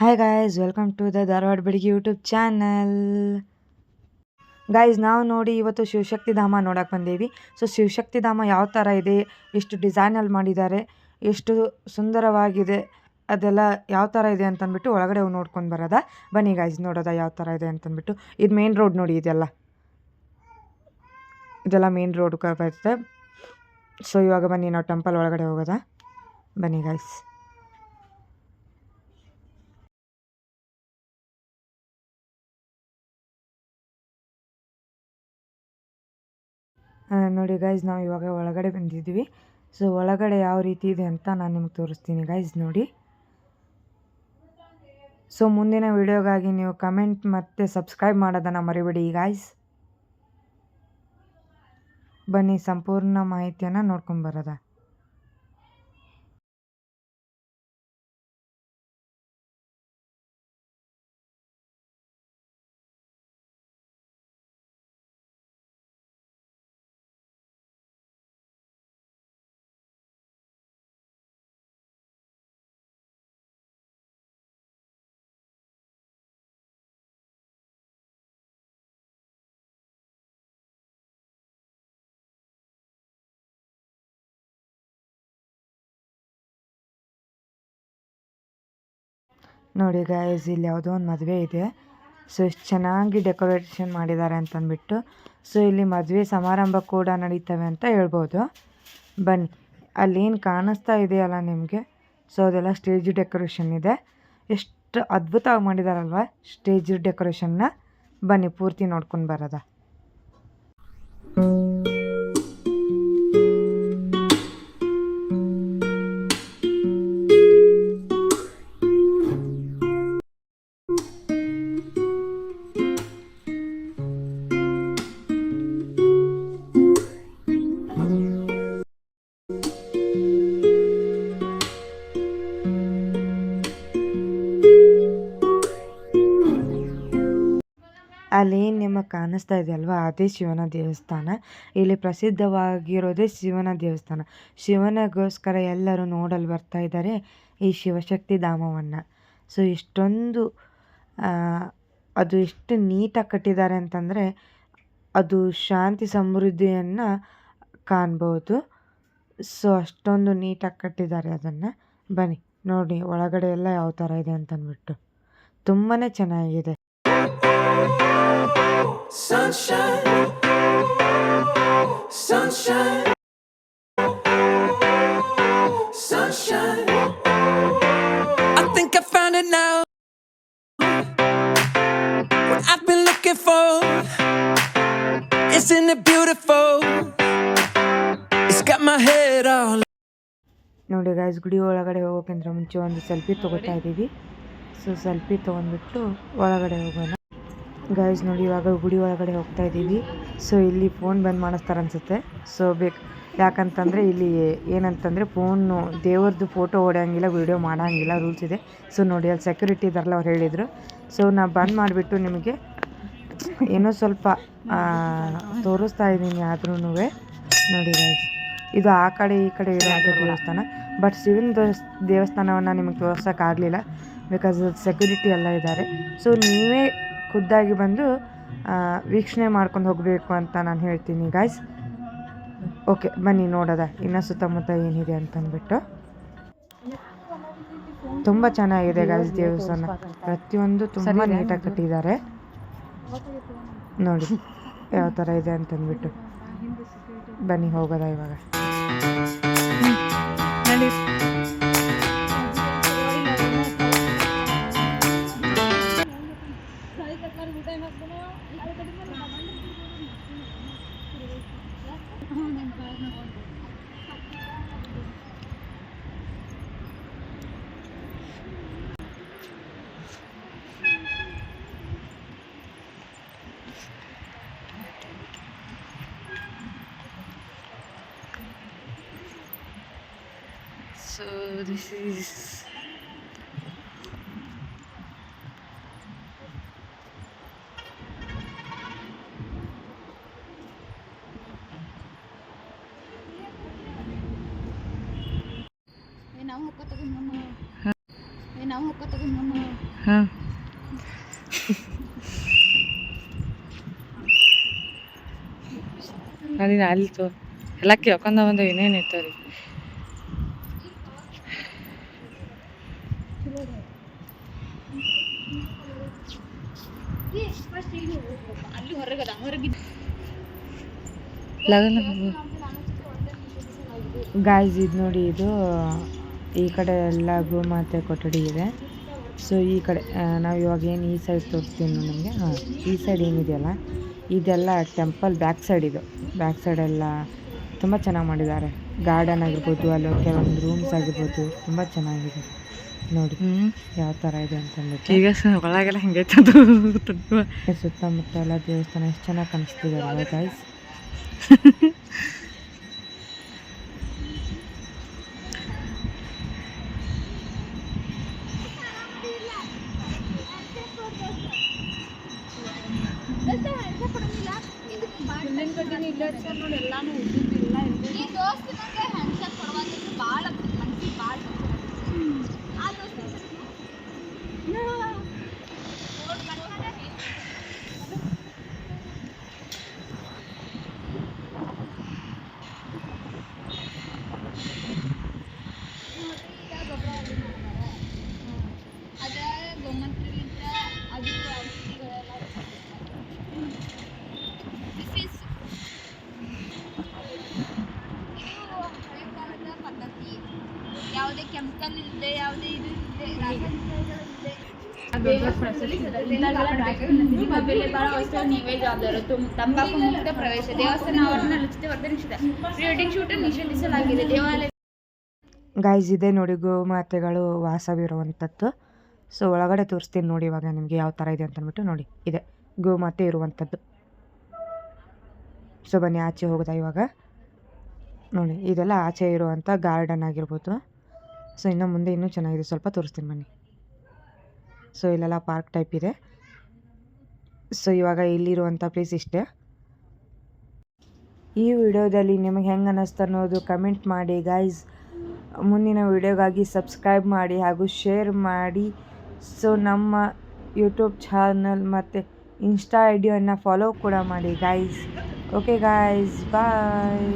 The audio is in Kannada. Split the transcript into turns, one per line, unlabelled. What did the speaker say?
Hi guys, welcome to the Dharwad ಬೆಳಗ್ಗೆ ಯೂಟ್ಯೂಬ್ ಚಾನಲ್. ಗಾಯ್ಸ್, ನಾವು ನೋಡಿ ಇವತ್ತು ಶಿವಶಕ್ತಿ ಧಾಮ ನೋಡಕ್ಕೆ ಬಂದೀವಿ. ಸೊ ಶಿವಶಕ್ತಿ ಧಾಮ ಯಾವ ಥರ ಇದೆ, ಎಷ್ಟು ಡಿಸೈನಲ್ಲಿ ಮಾಡಿದ್ದಾರೆ, ಎಷ್ಟು ಸುಂದರವಾಗಿದೆ, ಅದೆಲ್ಲ ಯಾವ ಥರ ಇದೆ ಅಂತಂದ್ಬಿಟ್ಟು ಒಳಗಡೆ ನೋಡ್ಕೊಂಡು ಬರೋದ. ಬನ್ನಿ ಗಾಯ್ಸ್, ನೋಡೋದ ಯಾವ ಥರ ಇದೆ ಅಂತಂದ್ಬಿಟ್ಟು. ಇದು ಮೇನ್ ರೋಡ್ ನೋಡಿ, ಇದೆಲ್ಲ ಮೇನ್ ರೋಡ್ ಬರುತ್ತೆ. ಸೊ ಇವಾಗ ಬನ್ನಿ ನಾವು ಟೆಂಪಲ್ ಒಳಗಡೆ ಹೋಗೋದ. ಬನ್ನಿ ಗಾಯ್ಸ್. ನೋಡಿ ಗೈಸ್, ನಾವು ಇವಾಗ ಒಳಗಡೆ ಬಂದಿದ್ದೀವಿ. ಸೊ ಒಳಗಡೆ ಯಾವ ರೀತಿ ಇದೆ ಅಂತ ನಾನು ನಿಮ್ಗೆ ತೋರಿಸ್ತೀನಿ ಗೈಸ್, ನೋಡಿ. ಸೊ ಮುಂದಿನ ವಿಡಿಯೋಗಾಗಿ ನೀವು ಕಮೆಂಟ್ ಮತ್ತು ಸಬ್ಸ್ಕ್ರೈಬ್ ಮಾಡೋದನ್ನು ಮರಿಬೇಡಿ ಗೈಸ್. ಬನ್ನಿ ಸಂಪೂರ್ಣ ಮಾಹಿತಿಯನ್ನು ನೋಡ್ಕೊಂಬರೋದ. ನೋಡಿ ಗಾಯ್ಸ್, ಇಲ್ಲಿ ಯಾವುದೋ ಒಂದು ಮದುವೆ ಇದೆ. ಸೊ ಎಷ್ಟು ಚೆನ್ನಾಗಿ ಡೆಕೋರೇಷನ್ ಮಾಡಿದ್ದಾರೆ ಅಂತಂದ್ಬಿಟ್ಟು. ಸೊ ಇಲ್ಲಿ ಮದುವೆ ಸಮಾರಂಭ ಕೂಡ ನಡೀತವೆ ಅಂತ ಹೇಳ್ಬೋದು. ಬನ್ನಿ, ಅಲ್ಲೇನು ಕಾಣಿಸ್ತಾ ಇದೆಯಲ್ಲ ನಿಮಗೆ, ಸೊ ಅದೆಲ್ಲ ಸ್ಟೇಜ್ ಡೆಕೋರೇಷನ್ ಇದೆ. ಎಷ್ಟು ಅದ್ಭುತವಾಗಿ ಮಾಡಿದಾರಲ್ವ ಸ್ಟೇಜ್ ಡೆಕೋರೇಷನ್ನ. ಬನ್ನಿ ಪೂರ್ತಿ ನೋಡ್ಕೊಂಡು ಬರೋದ. ಅಲ್ಲೇನು ನಿಮಗೆ ಕಾಣಿಸ್ತಾ ಇದೆಯಲ್ವ, ಅದೇ ಶಿವನ ದೇವಸ್ಥಾನ. ಇಲ್ಲಿ ಪ್ರಸಿದ್ಧವಾಗಿರೋದೇ ಶಿವನ ದೇವಸ್ಥಾನ. ಶಿವನಿಗೋಸ್ಕರ ಎಲ್ಲರೂ ನೋಡಲು ಬರ್ತಾ ಇದ್ದಾರೆ ಈ ಶಿವಶಕ್ತಿ ಧಾಮವನ್ನು. ಸೊ ಇಷ್ಟೊಂದು ಅದು ಎಷ್ಟು ನೀಟಾಗಿ ಕಟ್ಟಿದ್ದಾರೆ ಅಂತಂದರೆ, ಅದು ಶಾಂತಿ ಸಮೃದ್ಧಿಯನ್ನು ಕಾಣ್ಬೋದು. ಸೊ ಅಷ್ಟೊಂದು ನೀಟಾಗಿ ಕಟ್ಟಿದ್ದಾರೆ ಅದನ್ನು. ಬನ್ನಿ ನೋಡಿ ಒಳಗಡೆ ಎಲ್ಲ ಯಾವ ಥರ ಇದೆ ಅಂತಂದ್ಬಿಟ್ಟು. ತುಂಬಾ ಚೆನ್ನಾಗಿದೆ. Sunshine, sunshine, sunshine. I think I found it now. What I've been looking for. Isn't it beautiful? It's got my head all. ನೋಡಿ ಗಾಯ್ಸ್, ಗುಡಿ ಒಳಗಡೆ ಹೋಗೋಕ್ಕಿಂತ ಮುಂಚೆ ಒಂದು ಸೆಲ್ಫಿ ತೊಗೋತಾ ಇದ್ದೀವಿ. ಸೊ ಸೆಲ್ಫಿ ತೊಗೊಂಡ್ಬಿಟ್ಟು ಒಳಗಡೆ ಹೋಗೋಣ. ಗಾಯ್ಸ್ ನೋಡಿ, ಇವಾಗ ಗುಡಿ ಒಳಗಡೆ ಹೋಗ್ತಾ ಇದ್ದೀವಿ. ಸೊ ಇಲ್ಲಿ ಫೋನ್ ಬಂದ್ ಮಾಡಿಸ್ತಾರೆ ಅನಿಸುತ್ತೆ. ಸೊ ಯಾಕಂತಂದರೆ ಇಲ್ಲಿ ಏನಂತಂದರೆ ಫೋನು ದೇವ್ರದ್ದು ಫೋಟೋ ಹೊಡೆಯೋಂಗಿಲ್ಲ, ವೀಡಿಯೋ ಮಾಡೋಂಗಿಲ್ಲ, ರೂಲ್ಸ್ ಇದೆ. ಸೊ ನೋಡಿ ಅಲ್ಲಿ ಸೆಕ್ಯೂರಿಟಿ ಇದ್ದಾರಲ್ಲ, ಅವ್ರು ಹೇಳಿದರು. ಸೊ ನಾ ಬಂದ್ ಮಾಡಿಬಿಟ್ಟು ನಿಮಗೆ ಏನೋ ಸ್ವಲ್ಪ ತೋರಿಸ್ತಾ ಇದ್ದೀನಿ. ಆದ್ರೂ ನೋಡಿ ಗಾಯ್ಸ್, ಇದು ಆ ಕಡೆ ಈ ಕಡೆ ಇರೋಂಥ ದೇವಸ್ಥಾನ. ಬಟ್ ಶಿವನ ದೇವಸ್ಥಾನವನ್ನು ನಿಮಗೆ ತೋರ್ಸೋಕ್ಕಾಗಲಿಲ್ಲ, ಬಿಕಾಸ್ ಸೆಕ್ಯೂರಿಟಿ ಎಲ್ಲ ಇದ್ದಾರೆ. ಸೊ ನೀವೇ ಖುದ್ದಾಗಿ ಬಂದು ವೀಕ್ಷಣೆ ಮಾಡ್ಕೊಂಡು ಹೋಗಬೇಕು ಅಂತ ನಾನು ಹೇಳ್ತೀನಿ ಗಾಯ್ಸ್. ಓಕೆ ಬನ್ನಿ ನೋಡೋದ ಇನ್ನು ಸುತ್ತಮುತ್ತ ಏನಿದೆ ಅಂತಂದ್ಬಿಟ್ಟು. ತುಂಬ ಚೆನ್ನಾಗಿದೆ ಗಾಯ್ಸ್ ದೇವಸ್ಥಾನ. ಪ್ರತಿಯೊಂದು ತುಂಬ ನೀಟಾಗಿ ಕಟ್ಟಿದ್ದಾರೆ. ನೋಡಿ ಯಾವ ಥರ ಇದೆ ಅಂತಂದ್ಬಿಟ್ಟು. ಬನ್ನಿ ಹೋಗೋದ ಇವಾಗ. So this is ನಾವು ಹಾಂ ಅಲ್ಲಿ ಅಲ್ಲಿ ತೋ ಎಲ್ಲ ಕೇಳ್ಕೊಂಡ ಬಂದು ಏನೇನು ಇರ್ತಾವ್ರಿ ಗಾಯ್ಸ್ ಇದು ನೋಡಿ, ಇದು ಈ ಕಡೆ ಎಲ್ಲ ಗೋಮಾತೆ ಕೊಠಡಿ ಇದೆ. ಸೊ ಈ ಕಡೆ ನಾವು ಇವಾಗ ಏನು ಈ ಸೈಡ್ ತೋರಿಸ್ತೀನಿ ನಮಗೆ. ಹಾಂ, ಈ ಸೈಡ್ ಏನಿದೆಯಲ್ಲ ಇದೆಲ್ಲ ಟೆಂಪಲ್ ಬ್ಯಾಕ್ ಸೈಡ್. ಇದು ಬ್ಯಾಕ್ ಸೈಡೆಲ್ಲ ತುಂಬ ಚೆನ್ನಾಗಿ ಮಾಡಿದ್ದಾರೆ. ಗಾರ್ಡನ್ ಆಗಿರ್ಬೋದು, ಅಲ್ಲಿ ಕೆಲವೊಂದು ರೂಮ್ಸ್ ಆಗಿರ್ಬೋದು, ತುಂಬ ಚೆನ್ನಾಗಿದೆ ನೋಡಿ ಯಾವ ಥರ ಇದೆ ಅಂತಂದ್ಬಿಟ್ಟು. ಈಗ ಒಳಗೆಲ್ಲ ಹೆಂಗೈತೆ ಅದು ಸುತ್ತಮುತ್ತ ಎಲ್ಲ ದೇವಸ್ಥಾನ ಎಷ್ಟು ಚೆನ್ನಾಗಿ ಕಾಣಿಸ್ತಿದ್ದಾರೆ ಗೈಸ್.
ಯಾವುದೇ ಕೆಮಿಕಲ್ ಇಲ್ಲದೆ, ಯಾವುದೇ ಇದು ಬೆಲೆ ಬಾಳ ವಸ್ತು ನೀವೇ ಜವಾಬ್ದಾರು. ತಂಬಾಕು ಮುಕ್ತ ಪ್ರವೇಶ, ದೇವಸ್ಥಾನ ಆವರಣ ವರ್ಧನೆ ನಿಷೇಧ, ಪ್ರೀ ವೆಡ್ಡಿಂಗ್ ಶೂಟ್ ನಿಷೇಧಿಸಲಾಗಿದೆ. ದೇವಾಲಯ
ಗೈಸ್ ಇದೆ ನೋಡಿ ಗೋಮಾತೆಗಳು ವಾಸವಿರುವಂಥದ್ದು. ಸೊ ಒಳಗಡೆ ತೋರಿಸ್ತೀನಿ ನೋಡಿ ಇವಾಗ ನಿಮಗೆ ಯಾವ ಥರ ಇದೆ ಅಂತ ಅಂದ್ಬಿಟ್ಟು. ನೋಡಿ ಇದೆ ಗೋಮಾತೆ ಇರುವಂಥದ್ದು. ಸೊ ಬನ್ನಿ ಆಚೆ ಹೋಗೋದಾ ಇವಾಗ. ನೋಡಿ ಇದೆಲ್ಲ ಆಚೆ ಇರುವಂಥ ಗಾರ್ಡನ್ ಆಗಿರ್ಬೋದು. ಸೊ ಇನ್ನು ಮುಂದೆ ಇನ್ನೂ ಚೆನ್ನಾಗಿದೆ, ಸ್ವಲ್ಪ ತೋರಿಸ್ತೀನಿ ಬನ್ನಿ. ಸೊ ಇಲ್ಲೆಲ್ಲ ಪಾರ್ಕ್ ಟೈಪ್ ಇದೆ. ಸೊ ಇವಾಗ ಇಲ್ಲಿರುವಂಥ ಪ್ಲೇಸ್ ಇಷ್ಟೇ. ಈ ವಿಡಿಯೋದಲ್ಲಿ ನಿಮಗೆ ಹೆಂಗೆ ಅನ್ನಿಸ್ತು ಅನ್ನೋದು ಕಮೆಂಟ್ ಮಾಡಿ ಗೈಸ್. ಮುಂದಿನ ವಿಡಿಯೋಗಾಗಿ ಸಬ್ಸ್ಕ್ರೈಬ್ ಮಾಡಿ ಹಾಗೂ ಶೇರ್ ಮಾಡಿ. ಸೊ ನಮ್ಮ ಯೂಟ್ಯೂಬ್ ಚಾನಲ್ ಮತ್ತು ಇನ್ಸ್ಟಾ ಐಡಿಯನ್ನು ಫಾಲೋ ಕೂಡ ಮಾಡಿ ಗೈಸ್. ಓಕೆ ಗೈಸ್, ಬಾಯ್.